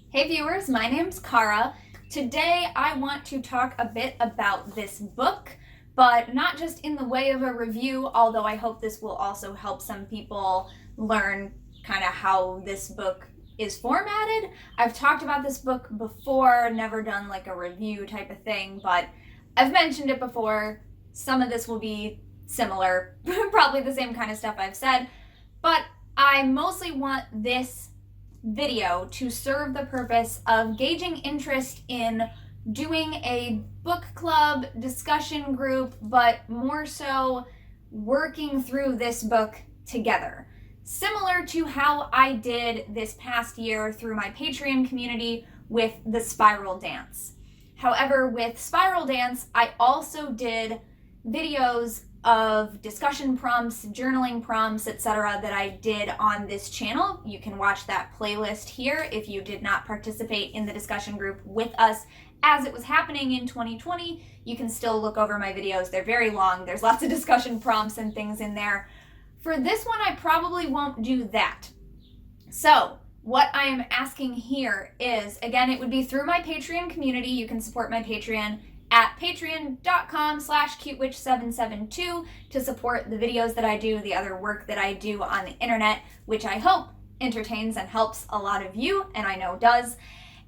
Hey viewers, my name's Cara. Today I want to talk a bit about this book, but not just in the way of a review, although I hope this will also help some people learn kind of how this book is formatted. I've talked about this book before, never done like a review type of thing, but I've mentioned it before. Some of this will be similar, probably the same kind of stuff I've said, but I mostly want this video to serve the purpose of gauging interest in doing a book club discussion group, but more so working through this book together. Similar to how I did this past year through my Patreon community with the Spiral Dance. However, with Spiral Dance, I also did videos of discussion prompts, journaling prompts, etc. that I did on this channel. You can watch that playlist here if you did not participate in the discussion group with us as it was happening in 2020. You can still look over my videos. They're very long. There's lots of discussion prompts and things in there. For this one, I probably won't do that. So what I am asking here is, again, it would be through my Patreon community. You can support my Patreon at patreon.com/cutewitch772 to support the videos that I do, the other work that I do on the internet, which I hope entertains and helps a lot of you, and I know does.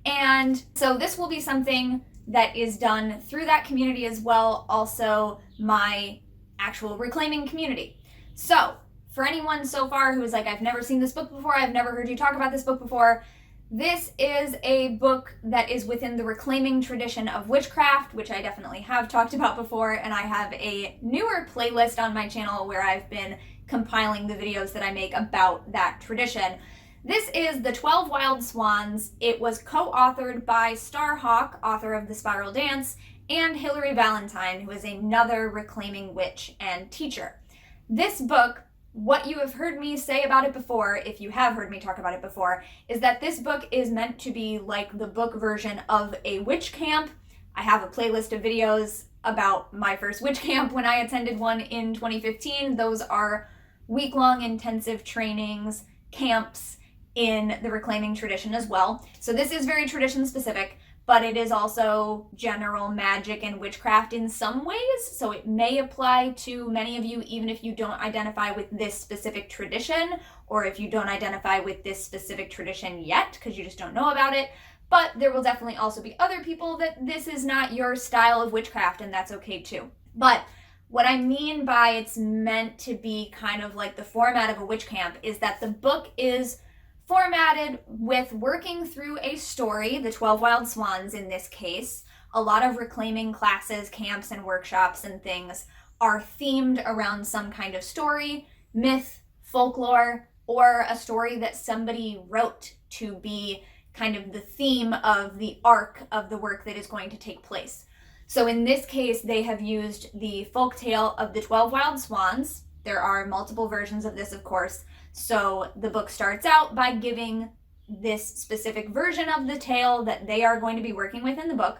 And so this will be something that is done through that community as well, also my actual reclaiming community. So for anyone so far who is like, I've never seen this book before, I've never heard you talk about this book before, this is a book that is within the reclaiming tradition of witchcraft, which I definitely have talked about before, and I have a newer playlist on my channel where I've been compiling the videos that I make about that tradition. This is the 12 Wild Swans. It was co-authored by Starhawk, author of The Spiral Dance, and Hilary Valentine, who is another reclaiming witch and teacher. This book, what you have heard me say about it before, if you have heard me talk about it before, is that this book is meant to be like the book version of a witch camp. I have a playlist of videos about my first witch camp when I attended one in 2015. Those are week-long intensive trainings, camps in the reclaiming tradition as well. So this is very tradition specific, but it is also general magic and witchcraft in some ways, so it may apply to many of you even if you don't identify with this specific tradition, or if you don't identify with this specific tradition yet because you just don't know about it. But there will definitely also be other people that this is not your style of witchcraft, and that's okay too. But what I mean by it's meant to be kind of like the format of a witch camp is that the book is formatted with working through a story, the 12 Wild Swans in this case. A lot of reclaiming classes, camps, and workshops and things are themed around some kind of story, myth, folklore, or a story that somebody wrote to be kind of the theme of the arc of the work that is going to take place. So in this case, they have used the folktale of the 12 Wild Swans. There are multiple versions of this, of course. So the book starts out by giving this specific version of the tale that they are going to be working with in the book.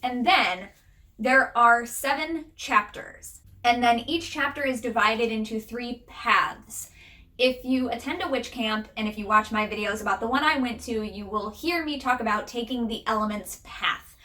And then there are 7 chapters. And then each chapter is divided into 3 paths. If you attend a witch camp, and if you watch my videos about the one I went to, you will hear me talk about taking the elements path.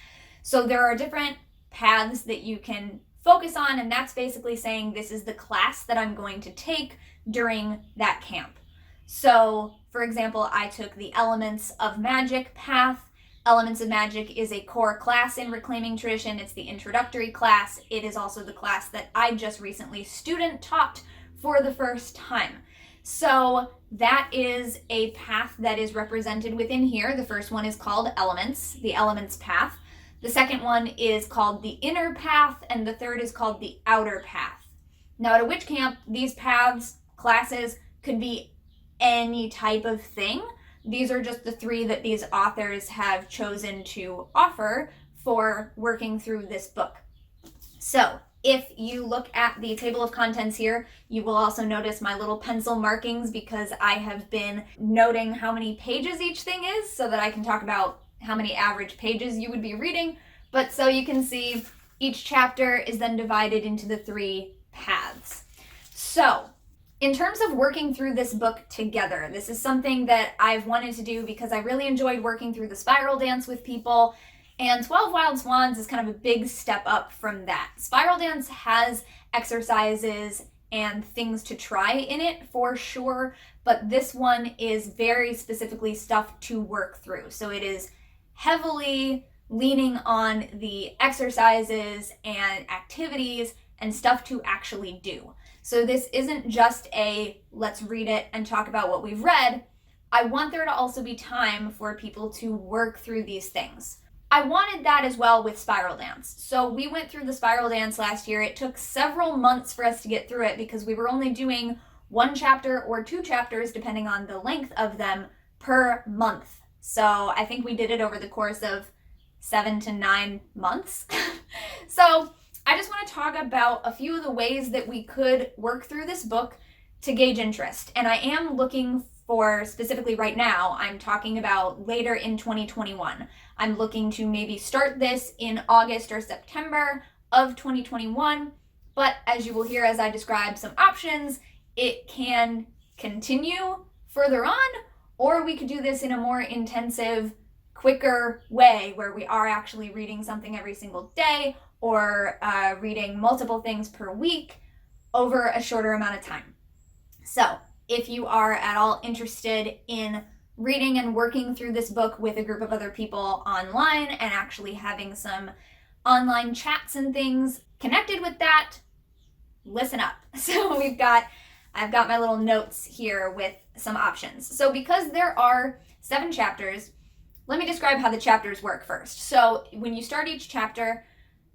So there are different paths that you can focus on, and that's basically saying this is the class that I'm going to take during that camp. So, for example, I took the Elements of Magic path. Elements of Magic is a core class in reclaiming tradition. It's the introductory class. It is also the class that I just recently student taught for the first time. So that is a path that is represented within here. The first one is called Elements, the Elements path. The second one is called the Inner Path, and the third is called the Outer Path. Now at a witch camp, these paths, classes, could be any type of thing. These are just the 3 that these authors have chosen to offer for working through this book. So if you look at the table of contents here, you will also notice my little pencil markings because I have been noting how many pages each thing is so that I can talk about how many average pages you would be reading. But so you can see each chapter is then divided into the 3 paths. So In terms of working through this book together, this is something that I've wanted to do because I really enjoyed working through the spiral dance with people, and 12 Wild Swans is kind of a big step up from that. Spiral dance has exercises and things to try in it for sure, but this one is very specifically stuff to work through. So it is heavily leaning on the exercises and activities and stuff to actually do. So this isn't just a let's read it and talk about what we've read. I want there to also be time for people to work through these things. I wanted that as well with Spiral Dance. So we went through the Spiral Dance last year. It took several months for us to get through it because we were only doing 1 chapter or 2 chapters, depending on the length of them, per month. So I think we did it over the course of 7 to 9 months. So I just want to talk about a few of the ways that we could work through this book to gauge interest. And I am looking for, specifically right now, I'm talking about later in 2021. I'm looking to maybe start this in August or September of 2021. But as you will hear as I describe some options, it can continue further on, or we could do this in a more intensive, quicker way where we are actually reading something every single day, or reading multiple things per week over a shorter amount of time. So if you are at all interested in reading and working through this book with a group of other people online and actually having some online chats and things connected with that, listen up. So I've got my little notes here with some options. So because there are 7 chapters, let me describe how the chapters work first. So when you start each chapter,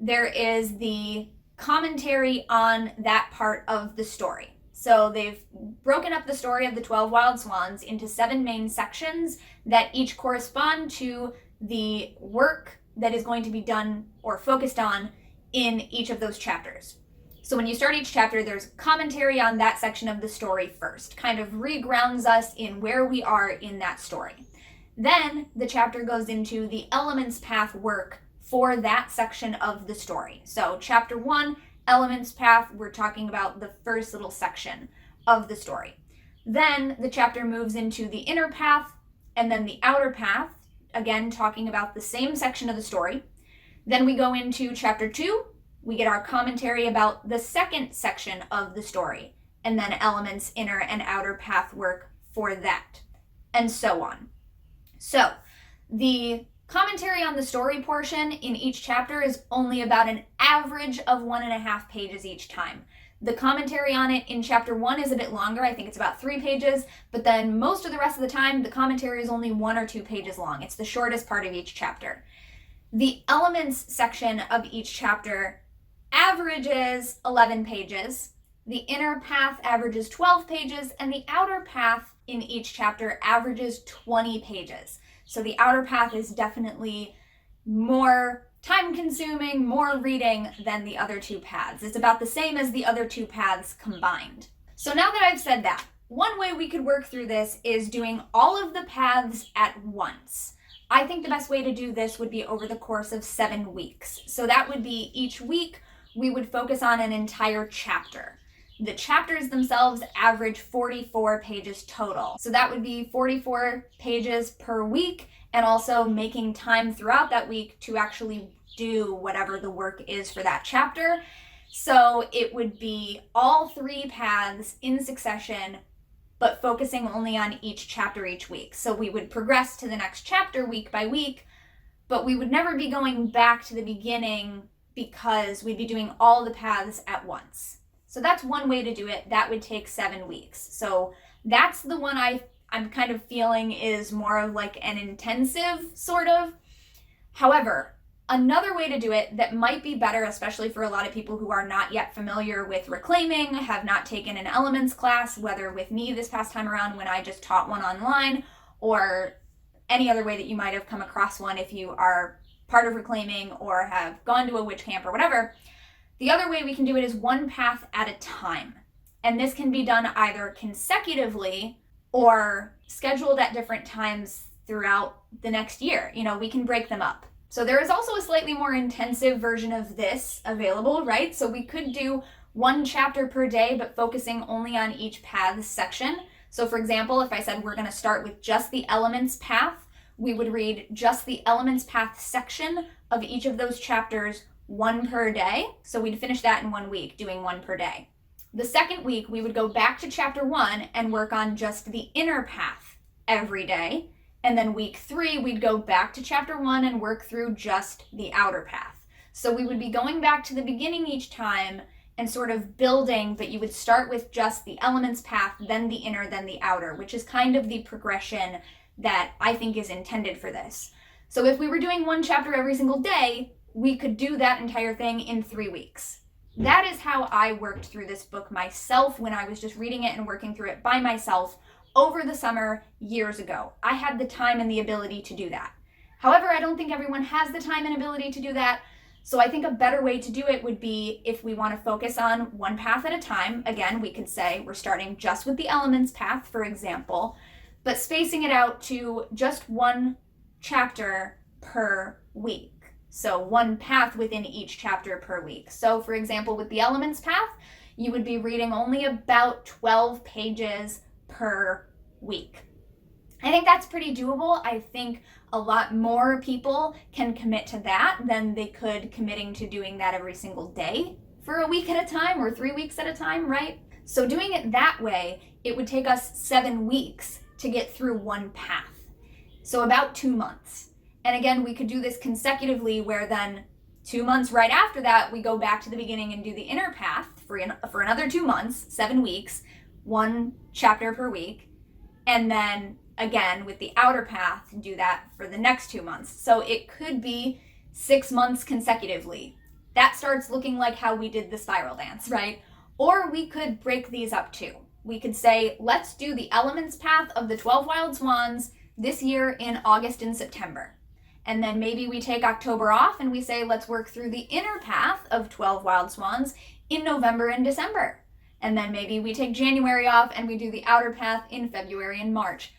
there is the commentary on that part of the story. So they've broken up the story of the 12 Wild Swans into 7 main sections that each correspond to the work that is going to be done or focused on in each of those chapters. So when you start each chapter, there's commentary on that section of the story first, kind of regrounds us in where we are in that story. Then the chapter goes into the Elements Path work for that section of the story. So chapter 1, Elements Path, we're talking about the first little section of the story. Then the chapter moves into the Inner Path and then the Outer Path, again talking about the same section of the story. Then we go into chapter 2, we get our commentary about the second section of the story, and then Elements, Inner, and Outer Path work for that, and so on. So the commentary on the story portion in each chapter is only about an average of 1.5 pages each time. The commentary on it in chapter 1 is a bit longer. I think it's about 3 pages, but then most of the rest of the time, the commentary is only 1 or 2 pages long. It's the shortest part of each chapter. The elements section of each chapter averages 11 pages. The inner path averages 12 pages, and the outer path in each chapter averages 20 pages. So the outer path is definitely more time-consuming, more reading than the other 2 paths. It's about the same as the other 2 paths combined. So now that I've said that, one way we could work through this is doing all of the paths at once. I think the best way to do this would be over the course of 7 weeks. So that would be each week we would focus on an entire chapter. The chapters themselves average 44 pages total. So that would be 44 pages per week, and also making time throughout that week to actually do whatever the work is for that chapter. So it would be all 3 paths in succession, but focusing only on each chapter each week. So we would progress to the next chapter week by week, but we would never be going back to the beginning because we'd be doing all the paths at once. So that's one way to do it. That would take 7 weeks. So that's the one I'm kind of feeling is more of like an intensive sort of. However, another way to do it that might be better, especially for a lot of people who are not yet familiar with reclaiming, have not taken an elements class, whether with me this past time around when I just taught one online, or any other way that you might have come across one if you are part of reclaiming or have gone to a witch camp or whatever. The other way we can do it is 1 path at a time. And this can be done either consecutively or scheduled at different times throughout the next year. You know, we can break them up. So there is also a slightly more intensive version of this available, right? So we could do one chapter per day, but focusing only on each path section. So for example, if I said we're going to start with just the elements path, we would read just the elements path section of each of those chapters, one per day. So we'd finish that in 1 week, doing one per day. The second week, we would go back to chapter 1 and work on just the inner path every day. And then week 3, we'd go back to chapter 1 and work through just the outer path. So we would be going back to the beginning each time and sort of building, but you would start with just the elements path, then the inner, then the outer, which is kind of the progression that I think is intended for this. So if we were doing one chapter every single day, we could do that entire thing in 3 weeks. That is how I worked through this book myself when I was just reading it and working through it by myself over the summer years ago. I had the time and the ability to do that. However, I don't think everyone has the time and ability to do that. So I think a better way to do it would be if we want to focus on one path at a time. Again, we could say we're starting just with the elements path, for example, but spacing it out to just one chapter per week. So one path within each chapter per week. So for example, with the elements path, you would be reading only about 12 pages per week. I think that's pretty doable. I think a lot more people can commit to that than they could committing to doing that every single day for a week at a time or 3 weeks at a time, right? So doing it that way, it would take us 7 weeks to get through one path. So about 2 months. And again, we could do this consecutively where then 2 months right after that, we go back to the beginning and do the inner path for another 2 months, 7 weeks, one chapter per week. And then again, with the outer path, do that for the next 2 months. So it could be 6 months consecutively. That starts looking like how we did the spiral dance, right? Or we could break these up too. We could say, let's do the elements path of the 12 Wild Swans this year in August and September. And then maybe we take October off and we say, let's work through the inner path of 12 Wild Swans in November and December. And then maybe we take January off and we do the outer path in February and March.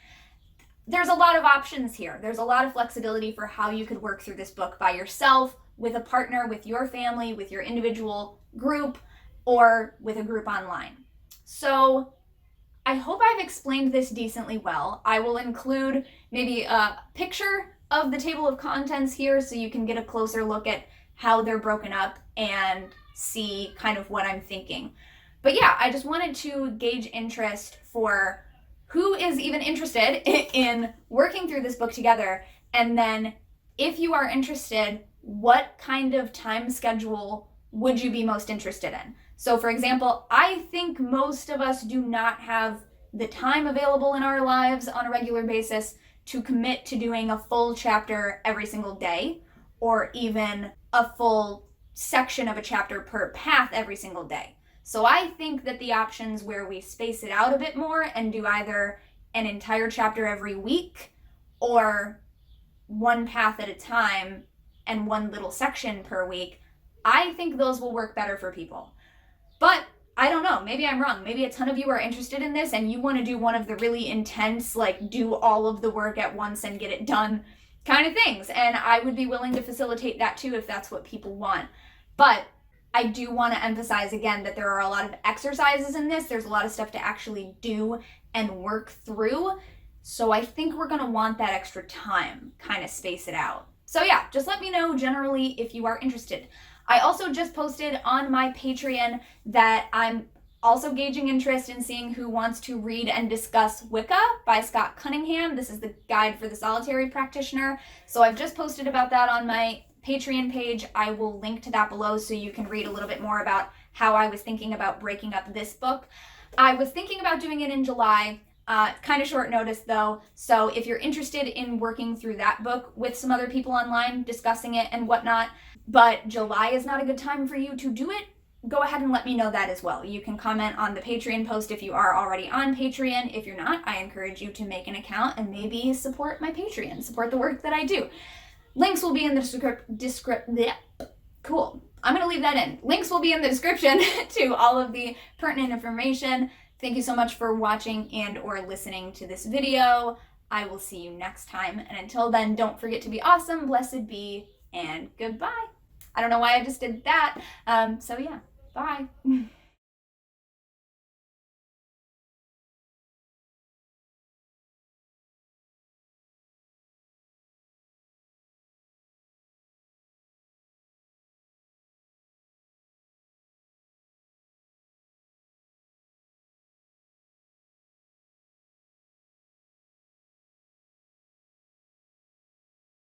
There's a lot of options here. There's a lot of flexibility for how you could work through this book by yourself, with a partner, with your family, with your individual group, or with a group online. So I hope I've explained this decently well. I will include maybe a picture of the table of contents here so you can get a closer look at how they're broken up and see kind of what I'm thinking. But yeah, I just wanted to gauge interest for who is even interested in working through this book together. And then if you are interested, what kind of time schedule would you be most interested in? So for example, I think most of us do not have the time available in our lives on a regular basis to commit to doing a full chapter every single day, or even a full section of a chapter per path every single day. So I think that the options where we space it out a bit more and do either an entire chapter every week or one path at a time and one little section per week, I think those will work better for people. But I don't know, maybe I'm wrong. Maybe a ton of you are interested in this and you want to do one of the really intense, like do all of the work at once and get it done kind of things. And I would be willing to facilitate that too if that's what people want. But I do want to emphasize again that there are a lot of exercises in this. There's a lot of stuff to actually do and work through. So I think we're going to want that extra time, kind of space it out. So yeah, just let me know generally if you are interested. I also just posted on my Patreon that I'm also gauging interest in seeing who wants to read and discuss Wicca by Scott Cunningham. This is the guide for the solitary practitioner. So I've just posted about that on my Patreon page. I will link to that below so you can read a little bit more about how I was thinking about breaking up this book. I was thinking about doing it in July, kind of short notice though. So if you're interested in working through that book with some other people online, discussing it and whatnot, but July is not a good time for you to do it, go ahead and let me know that as well. You can comment on the Patreon post if you are already on Patreon. If you're not, I encourage you to make an account and maybe support my Patreon, support the work that I do. Links will be in the Cool. I'm going to leave that in. Links will be in the description to all of the pertinent information. Thank you so much for watching and or listening to this video. I will see you next time. And until then, don't forget to be awesome, blessed be, and goodbye. I don't know why I just did that. So yeah, bye.